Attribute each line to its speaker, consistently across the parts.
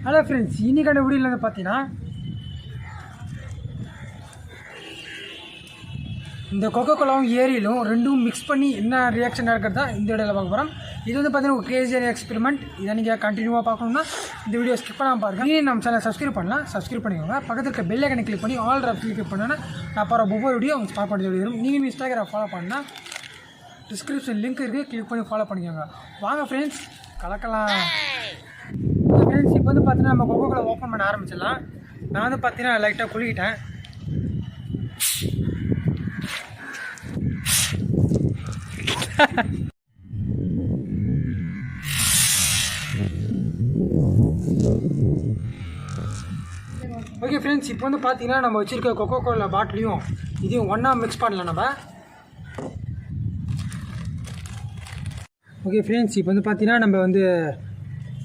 Speaker 1: Hello friends, இன்றைக்கான வீடியோவில் வந்து பார்த்தீங்கன்னா இந்த கொக்கோ கோலாவும் ஏரியலும் ரெண்டும் மிக்ஸ் பண்ணி என்ன ரியாக்ஷன் நடக்கிறது தான் இந்த வீடியோவில் பார்க்க போகிறோம். இது வந்து பார்த்தீங்கன்னா ஒரு கிரேசியான எக்ஸ்பெரிமெண்ட். இதை நீங்கள் கண்டினியூவாக பார்க்கணும்னா இந்த வீடியோ ஸ்கிப் பண்ணாமல் பாருங்கள். நீங்கள் நம்ம சேனல் சப்ஸ்கிரைப் பண்ணலாம், சப்ஸ்கிரைப் பண்ணிக்கோங்க. பக்கத்தில் இருக்க பெல் ஐக்கனை கிளிக் பண்ணி ஆல் ஆப்ஷன் கிளிக் பண்ணோன்னா நான் போகிற ஒவ்வொரு வீடியோ அவங்க ஸ்டார்ட் பண்ணி வரும். நீங்கள் இன்ஸ்டாகிராம் ஃபாலோ பண்ணால் டிஸ்கிரிப்ஷன் லிங்க் இருக்குது, கிளிக் பண்ணி ஃபாலோ பண்ணிக்கோங்க. வாங்க ஃப்ரெண்ட்ஸ், கலக்கலாம். ஃப்ரெண்ட்ஸ், இப்போ வந்து பார்த்தீங்கன்னா நம்ம கொக்கோ கோலா ஓப்பன் பண்ண ஆரம்பிச்சிடலாம். நான் வந்து பார்த்தீங்கன்னா லைட்டாக குளிக்கிட்டேன். ஓகே ஃப்ரெண்ட்ஸ், இப்போ வந்து பார்த்தீங்கன்னா நம்ம வச்சுருக்க கொக்கோ கோலா பாட்டிலையும் இதையும் ஒன்றா மிக்ஸ் பண்ணலாம் நம்ம. ஓகே ஃப்ரெண்ட்ஸ், இப்போ வந்து பார்த்தீங்கன்னா நம்ம வந்து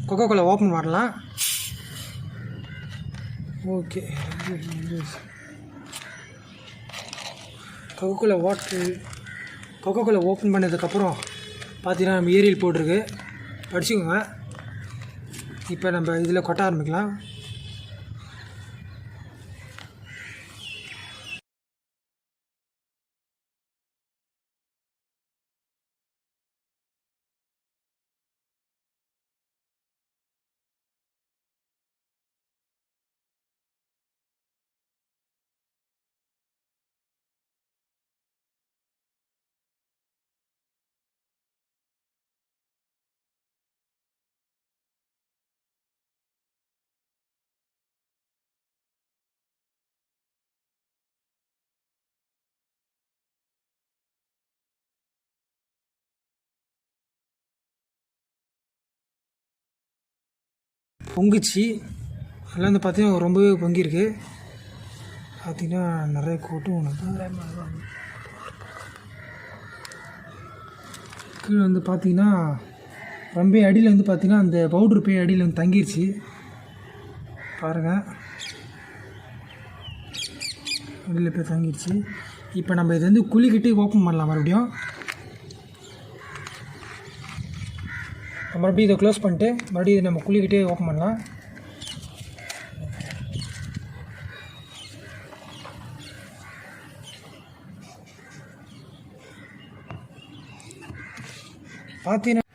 Speaker 1: கொக்கோ கோலா ஓப்பன் பண்ணலாம். ஓகே, கொக்கோ கோலா ஓப்பன் பண்ணதுக்கப்புறம் பார்த்தீங்கன்னா நம்ம ஏரியல் போட்டிருக்கு, படிச்சுக்கோங்க. இப்போ நம்ம இதில் கொட்ட ஆரம்பிக்கலாம். பொங்குச்சு, அதெல்லாம் வந்து பார்த்தீங்கன்னா ரொம்பவே பொங்கியிருக்கு. பார்த்தீங்கன்னா நிறைய கூட்டம் உனக்கு கீழே வந்து பார்த்தீங்கன்னா ரொம்ப அடியில் வந்து பார்த்தீங்கன்னா அந்த பவுட்ரு போய் அடியில் வந்து தங்கிடுச்சு பாருங்கள், அடியில் போய் தங்கிடுச்சு. இப்போ நம்ம இதை வந்து குளிக்கிட்டு ஓப்பன் பண்ணலாம். மறுபடியும் இதை க்ளோஸ் பண்ணிட்டு மறுபடியும் இதை நம்ம குளிக்கிட்டே ஓப்பன் பண்ணலாம். பார்த்தீங்கன்னா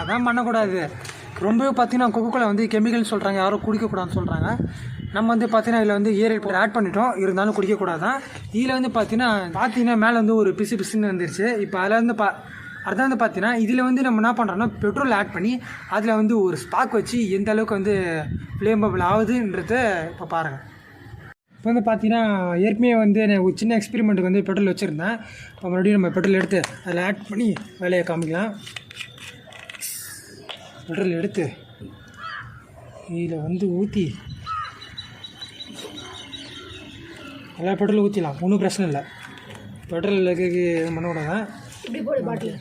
Speaker 1: அதான் பண்ணக்கூடாது. ரொம்பவே பார்த்தீங்கன்னா கொக்கோ கோலா வந்து கெமிக்கல்னு சொல்கிறாங்க, யாரும் குடிக்கக்கூடாதுன்னு சொல்கிறாங்க. நம்ம வந்து பார்த்தீங்கன்னா இதில் வந்து ஏரியல் ஆட் பண்ணிட்டோம், இருந்தாலும் குடிக்கக்கூடாது தான். இதில் வந்து பார்த்தீங்கன்னா மேலே வந்து ஒரு பிசுன்னு வந்துருச்சு. இப்போ அதில் வந்து அதான் வந்து பார்த்தீங்கன்னா இதில் வந்து நம்ம என்ன பண்ணுறோன்னா பெட்ரோல் ஆட் பண்ணி அதில் வந்து ஒரு ஸ்பாக் வச்சு எந்த அளவுக்கு வந்து ஃப்ளேமபிள் ஆகுதுன்றத இப்போ பாருங்கள். இப்போ வந்து பார்த்தீங்கன்னா ஏற்கனவே வந்து நான் ஒரு சின்ன எக்ஸ்பெரிமெண்ட்டுக்கு வந்து பெட்ரோல் வச்சுருந்தேன். இப்போ மறுபடியும் நம்ம பெட்ரோல் எடுத்து அதில் ஆட் பண்ணி வேலையை காமிக்கலாம். பெட்ரோல் எடுத்து இதில் வந்து ஊற்றி எல்லா பெட்ரோலும் ஊற்றிடலாம், ஒன்றும் பிரச்சனை இல்லை. பெட்ரோல் லெக்கு பண்ணக்கூடாதான். இப்படி போடு பாட்டில்.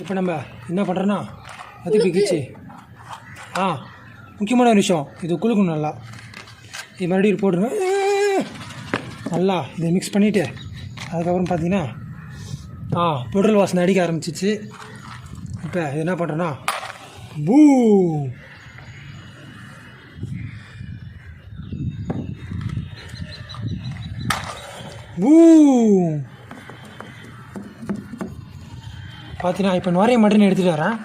Speaker 1: இப்போ நம்ம என்ன பண்ணுறோன்னா அது பிக்கிச்சு முக்கியமான ஒரு விஷயம், இது குளுக்கணும் நல்லா. இது மறுபடியும் போட்டுருங்க நல்லா. இதை மிக்ஸ் பண்ணிவிட்டு அதுக்கப்புறம் பார்த்தீங்கன்னா பெட்ரோல் வாசனை அடிக்க ஆரம்பிச்சிச்சு. இப்போ இது என்ன பண்ணுறோன்னா பூ பார்த்தீங்கன்னா இப்போ நுரைய மட்டும் நான் எடுத்துகிட்டு வரேன்.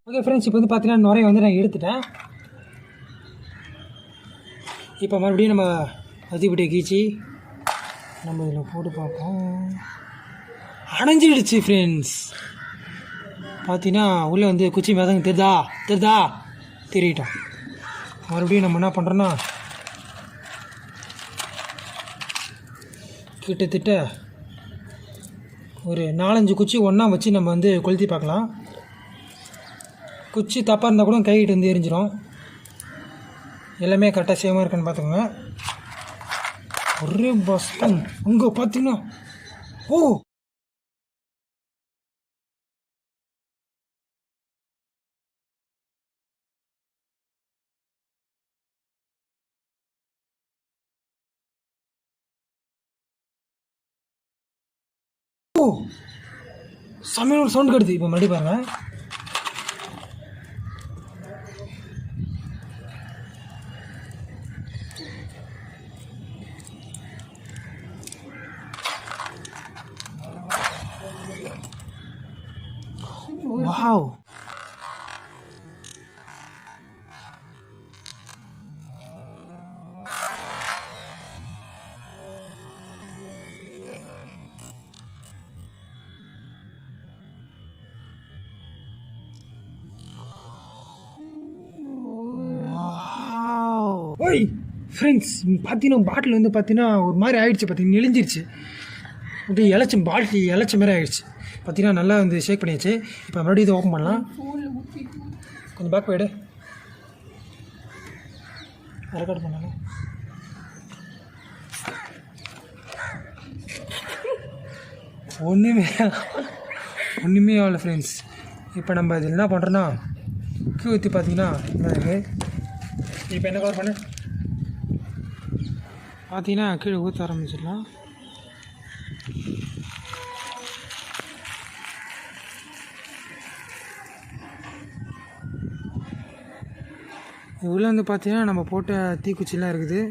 Speaker 1: ஓகே ஃப்ரெண்ட்ஸ், இப்போ வந்து பார்த்தீங்கன்னா நுரைய வந்து நான் எடுத்துட்டேன். இப்போ மறுபடியும் நம்ம அதிபடியை கீச்சி நம்ம இதில் போட்டு பார்ப்போம். அடைஞ்சிடுச்சு ஃப்ரெண்ட்ஸ். பார்த்தீங்கன்னா உள்ளே வந்து குச்சி மேதங்க தெரிதா தெரியட்டோம். மறுபடியும் நம்ம என்ன பண்ணுறோன்னா கிட்டத்தட்ட ஒரு 4-5 குச்சி ஒன்றா வச்சு நம்ம வந்து கொளுத்தி பார்க்கலாம். குச்சி தப்பாக இருந்தால் கூட கைகிட்ட வந்து எரிஞ்சிடும். எல்லாமே கரெக்டாக சேமாக இருக்குன்னு பார்த்துக்கோங்க. ஒரே பஸ்டம் அங்கே பார்த்தீங்கன்னா செம்மையான ஒரு சவுண்ட் கடுது. இப்போ மறுபடியும் பாருங்கள். வாவ், ஓய் ஃப்ரெண்ட்ஸ், பார்த்தீங்கன்னா பாட்டில் வந்து பார்த்தீங்கன்னா ஒரு மாதிரி ஆகிடுச்சு. பார்த்தீங்கன்னா நெளிஞ்சிருச்சு, அப்படியே இலச்சி பாட்டில் இலச்ச மாதிரி ஆகிடுச்சு. பார்த்தீங்கன்னா நல்லா வந்து ஷேக் பண்ணியாச்சு. இப்போ மறுபடியும் இதை ஓப்பன் பண்ணலாம். கொஞ்சம் பேக் போய்டு, ரெக்கார்ட் பண்ணலாம். ஒன்றுமே ஆகலை ஃப்ரெண்ட்ஸ். இப்போ நம்ம இதில் என்ன பண்ணுறோன்னா கீழே ஊற்றி பார்த்தீங்கன்னா என்ன இருக்குது. இப்போ என்ன கவர் பண்ண பார்த்தீங்கன்னா கீழே ஊற்ற ஆரம்பிச்சிடலாம். உள்ளே வந்து பார்த்தீங்கன்னா நம்ம போட்ட தீக்குச்சிலாம் இருக்குது.